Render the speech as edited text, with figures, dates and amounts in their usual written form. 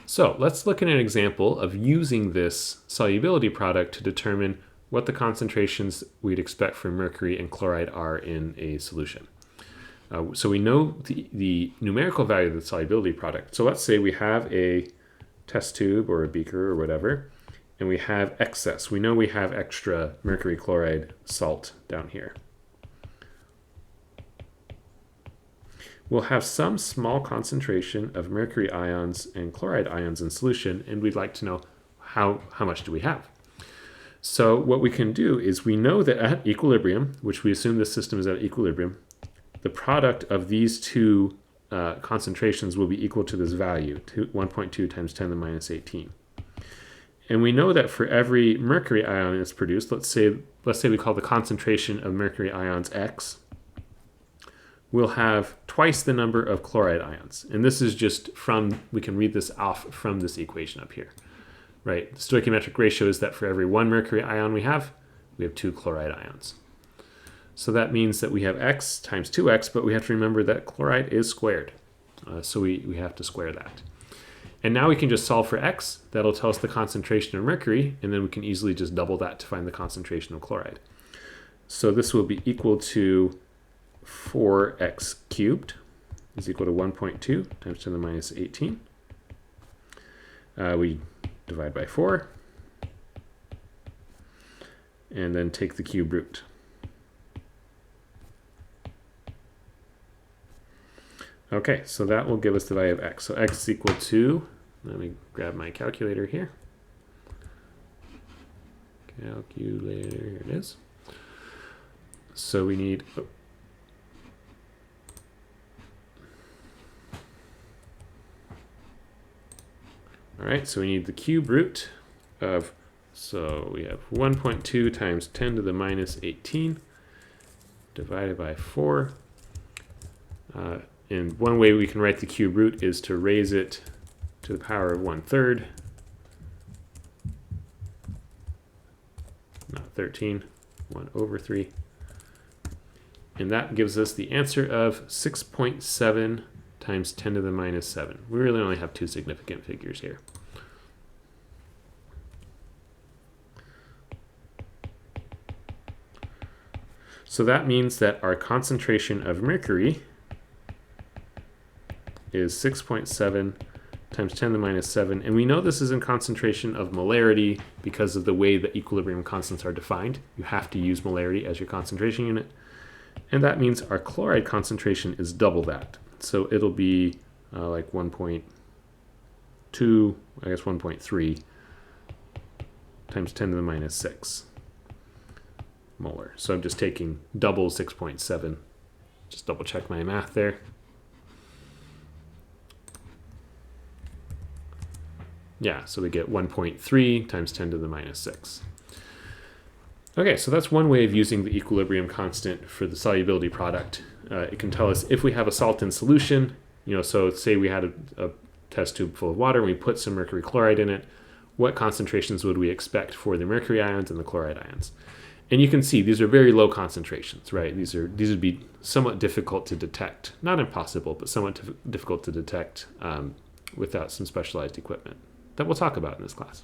So let's look at an example of using this solubility product to determine what the concentrations we'd expect for mercury and chloride are in a solution. So we know the numerical value of the solubility product. So let's say we have a test tube or a beaker or whatever, and we have excess. We know we have extra mercury chloride salt down here. We'll have some small concentration of mercury ions and chloride ions in solution, and we'd like to know how much do we have. So what we can do is we know that at equilibrium, which we assume this system is at equilibrium, the product of these two concentrations will be equal to this value, 1.2 times 10 to the minus 18. And we know that for every mercury ion that's produced, let's say we call the concentration of mercury ions X, we'll have twice the number of chloride ions. And this is just we can read this off from this equation up here, right? The stoichiometric ratio is that for every one mercury ion we have 2 chloride ions. So that means that we have X times 2X, but we have to remember that chloride is squared. So we have to square that. And now we can just solve for X. That'll tell us the concentration of mercury, and then we can easily just double that to find the concentration of chloride. So this will be equal to 4x cubed is equal to 1.2 times 10 to the minus 18. We divide by 4, and then take the cube root. Okay, so that will give us the value of x. So x is equal to, let me grab my calculator here. Calculator, here it is. So we need, all right, so we need the cube root of, so we have 1.2 times 10 to the minus 18 divided by 4. And one way we can write the cube root is to raise it to the power of 1/3, not 13, 1/3. And that gives us the answer of 6.7 times 10 to the minus 7. We really only have two significant figures here. So that means that our concentration of mercury is 6.7 times 10 to the minus 7. And we know this is in concentration of molarity because of the way the equilibrium constants are defined. You have to use molarity as your concentration unit. And that means our chloride concentration is double that. So it'll be like 1.2, I guess 1.3 times 10 to the minus 6 molar. So I'm just taking double 6.7. Just double check my math there. Yeah, so we get 1.3 times 10 to the minus 6. Okay, so that's one way of using the equilibrium constant for the solubility product. It can tell us if we have a salt in solution, so say we had a test tube full of water and we put some mercury chloride in it, what concentrations would we expect for the mercury ions and the chloride ions? And you can see these are very low concentrations, right? These would be somewhat difficult to detect. Not impossible, but somewhat difficult to detect without some specialized equipment that we'll talk about in this class.